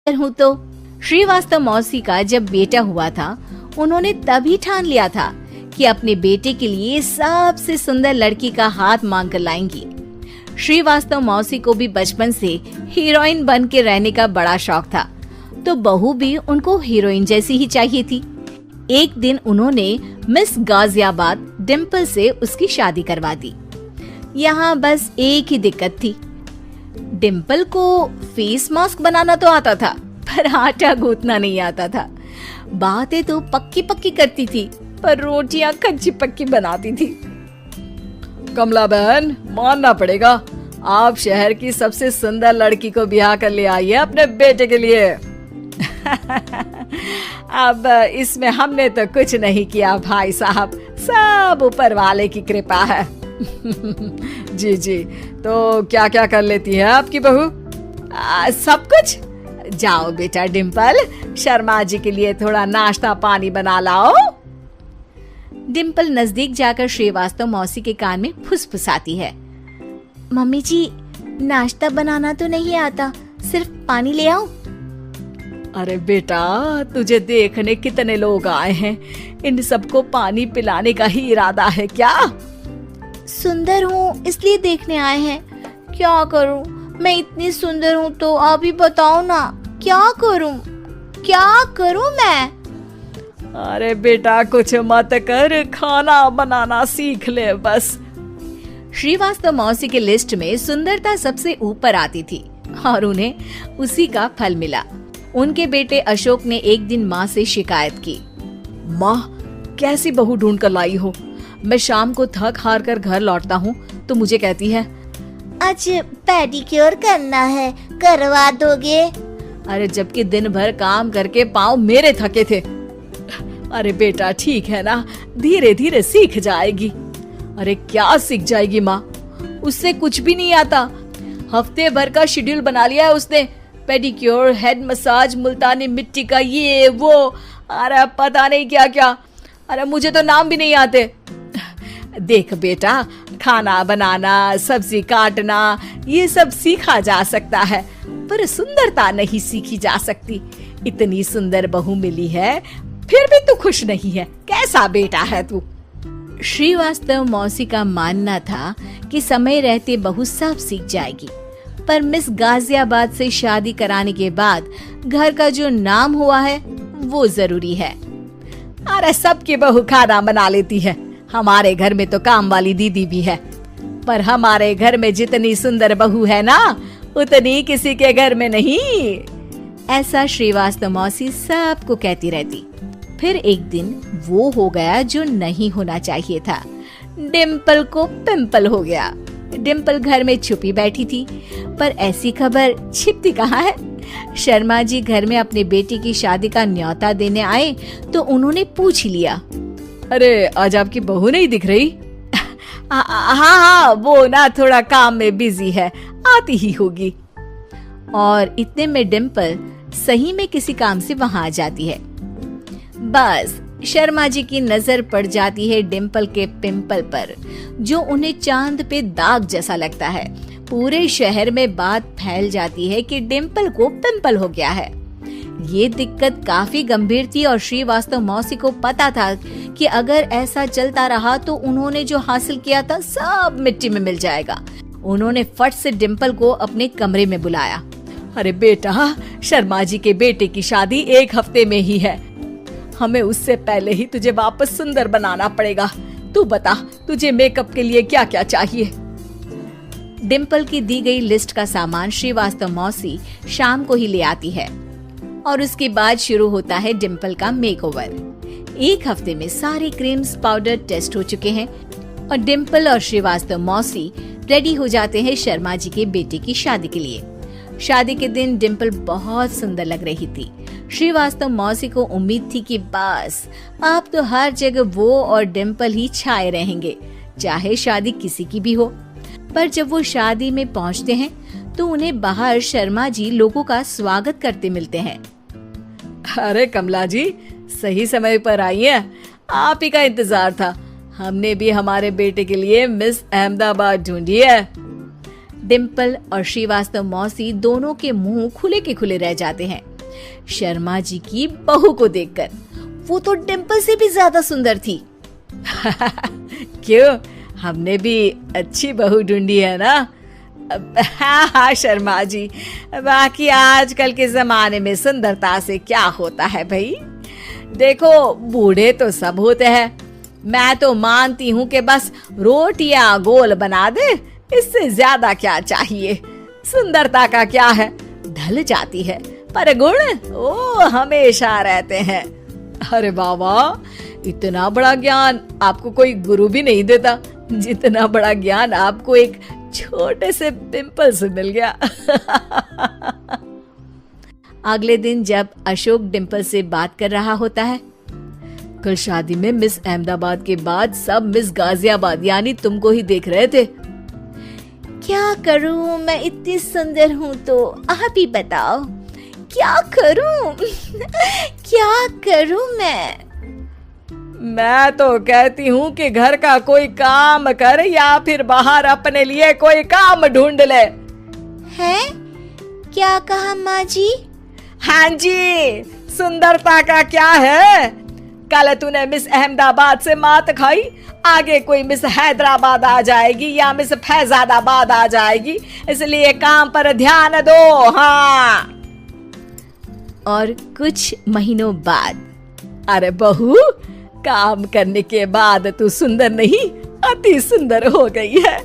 हूँ तो श्रीवास्तव मौसी का जब बेटा हुआ था, उन्होंने तभी ठान लिया था कि अपने बेटे के लिए सबसे सुंदर लड़की का हाथ मांग कर लाएंगी। श्रीवास्तव मौसी को भी बचपन से हीरोइन बन के रहने का बड़ा शौक था, तो बहू भी उनको हीरोइन जैसी ही चाहिए थी। एक दिन उन्होंने मिस गाजियाबाद डिम्पल से उसकी शादी करवा दी। यहाँ बस एक ही दिक्कत थी, डिम्पल को फेस मास्क बनाना तो आता था, पर आटा गूंथना नहीं आता था। बातें तो पक्की पक्की करती थी, पर रोटियां कच्ची पक्की बनाती थी। कमला बहन, मानना पड़ेगा, आप शहर की सबसे सुंदर लड़की को ब्याह कर ले आई है अपने बेटे के लिए। अब इसमें हमने तो कुछ नहीं किया भाई साहब, सब ऊपर वाले की कृपा है। जी जी, तो क्या क्या कर लेती है आपकी बहू? सब कुछ। जाओ बेटा डिम्पल, शर्मा जी के लिए थोड़ा नाश्ता पानी बना लाओ। डिम्पल नजदीक जाकर श्रीवास्तव मौसी के कान में फुसफुसाती है। मम्मी जी, नाश्ता बनाना तो नहीं आता, सिर्फ पानी ले आओ। अरे बेटा, तुझे देखने कितने लोग आए हैं, इन सबको पानी पिलाने का ही इरादा है क्या? सुंदर हूँ इसलिए देखने आए हैं। क्या करूँ, मैं इतनी सुंदर हूँ तो आप ही बताओ ना, क्या करूँ मैं? अरे बेटा, कुछ मत कर, खाना बनाना सीख ले बस। श्रीवास्तव मौसी के लिस्ट में सुंदरता सबसे ऊपर आती थी और उन्हें उसी का फल मिला। उनके बेटे अशोक ने एक दिन माँ से शिकायत की। माँ, कैसी बहू ढूंढ कर लाई हो? मैं शाम को थक हार कर घर लौटता हूँ तो मुझे कहती है, आज पेडिक्योर करना है, करवा दोगे? अरे जबकि दिन भर काम करके पाँव मेरे थके थे। अरे बेटा ठीक है ना, धीरे धीरे सीख जाएगी। अरे क्या सीख जाएगी माँ, उससे कुछ भी नहीं आता। हफ्ते भर का शेड्यूल बना लिया है उसने, पेडिक्योर, हेड मसाज, मुल्तानी मिट्टी का ये वो, अरे पता नहीं क्या क्या। अरे मुझे तो नाम भी नहीं आते। देख बेटा, खाना बनाना, सब्जी काटना, ये सब सीखा जा सकता है, पर सुंदरता नहीं सीखी जा सकती। इतनी सुंदर बहू मिली है, फिर भी तू खुश नहीं है, कैसा बेटा है तू? श्रीवास्तव मौसी का मानना था कि समय रहते बहू सब सीख जाएगी, पर मिस गाजियाबाद से शादी कराने के बाद घर का जो नाम हुआ है वो जरूरी है। अरे सबकी बहू खाना बना लेती है, हमारे घर में तो काम वाली दीदी भी है, पर हमारे घर में जितनी सुंदर बहू है ना, उतनी किसी के घर में नहीं। ऐसा श्रीवास्तव मौसी सबको कहती रहती। फिर एक दिन वो हो गया जो नहीं होना चाहिए था, डिम्पल को पिंपल हो गया। डिम्पल घर में छुपी बैठी थी, पर ऐसी खबर छिपती कहाँ है। शर्मा जी घर में अपने बेटी की शादी का न्योता देने आए तो उन्होंने पूछ लिया, अरे आज आपकी बहू नहीं दिख रही? हाँ, वो ना थोड़ा काम में बिजी है, आती ही होगी। और इतने में डिम्पल सही में किसी काम से वहां आ जाती है। बस शर्मा जी की नजर पड़ जाती है डिम्पल के पिंपल पर, जो उन्हें चांद पे दाग जैसा लगता है। पूरे शहर में बात फैल जाती है कि डिम्पल को पिंपल हो गया है। ये दिक्कत काफी गंभीर थी और श्रीवास्तव मौसी को पता था कि अगर ऐसा चलता रहा तो उन्होंने जो हासिल किया था सब मिट्टी में मिल जाएगा। उन्होंने फट से डिम्पल को अपने कमरे में बुलाया। अरे बेटा, शर्मा जी के बेटे की शादी एक हफ्ते में ही है, हमें उससे पहले ही तुझे वापस सुंदर बनाना पड़ेगा। तू बता, तुझे मेकअप के लिए क्या क्या चाहिए? डिम्पल की दी गई लिस्ट का सामान श्रीवास्तव मौसी शाम को ही ले आती है और उसके बाद शुरू होता है डिम्पल का मेकओवर। एक हफ्ते में सारे क्रीम्स, पाउडर टेस्ट हो चुके हैं और डिम्पल और श्रीवास्तव मौसी रेडी हो जाते हैं शर्मा जी के बेटे की शादी के लिए। शादी के दिन डिम्पल बहुत सुंदर लग रही थी। श्रीवास्तव मौसी को उम्मीद थी कि बस अब तो हर जगह वो और डिम्पल ही छाए रहेंगे, चाहे शादी किसी की भी हो। पर जब वो शादी में पहुंचते हैं तो उन्हें बाहर शर्मा जी लोगों का स्वागत करते मिलते हैं। अरे कमला जी, सही समय पर आई है, आप ही का इंतजार था। हमने भी हमारे बेटे के लिए मिस अहमदाबाद ढूंढी है। डिम्पल और श्रीवास्तव मौसी दोनों के मुंह खुले के खुले रह जाते हैं। शर्मा जी की बहू को देखकर। वो तो डिम्पल से भी ज्यादा सुंदर थी। क्यों, हमने भी अच्छी बहू ढूंढी है ना? हाँ हाँ शर्मा जी, बाकी आजकल के जमाने में सुंदरता से क्या होता है भाई। देखो, बूढ़े तो सब होते हैं। मैं तो मानती हूँ कि बस रोटियां गोल बना दे, इससे ज्यादा क्या चाहिए। सुंदरता का क्या है, ढल जाती है, पर गुण वो हमेशा रहते हैं। अरे बाबा, इतना बड़ा ज्ञान आपको कोई गुरु भी नहीं देता जितना बड़ा ज्ञान आपको एक छोटे से पिंपल से मिल गया। अगले दिन जब अशोक डिम्पल से बात कर रहा होता है, कल शादी में मिस अहमदाबाद के बाद सब मिस गाजियाबाद यानी तुमको ही देख रहे थे। क्या करूं, मैं इतनी सुंदर हूं तो आप ही बताओ क्या करूं। क्या करूं मैं तो कहती हूँ कि घर का कोई काम कर या फिर बाहर अपने लिए कोई काम ढूंढ ले। है? क्या कहा माँ जी? हाँ जी, सुंदरता का क्या है। कल तूने मिस अहमदाबाद से मात खाई, आगे कोई मिस हैदराबाद आ जाएगी या मिस फैजादाबाद आ जाएगी, इसलिए काम पर ध्यान दो। हाँ। और कुछ महीनों बाद, अरे बहू, काम करने के बाद तू सुंदर नहीं, अति सुंदर हो गई है।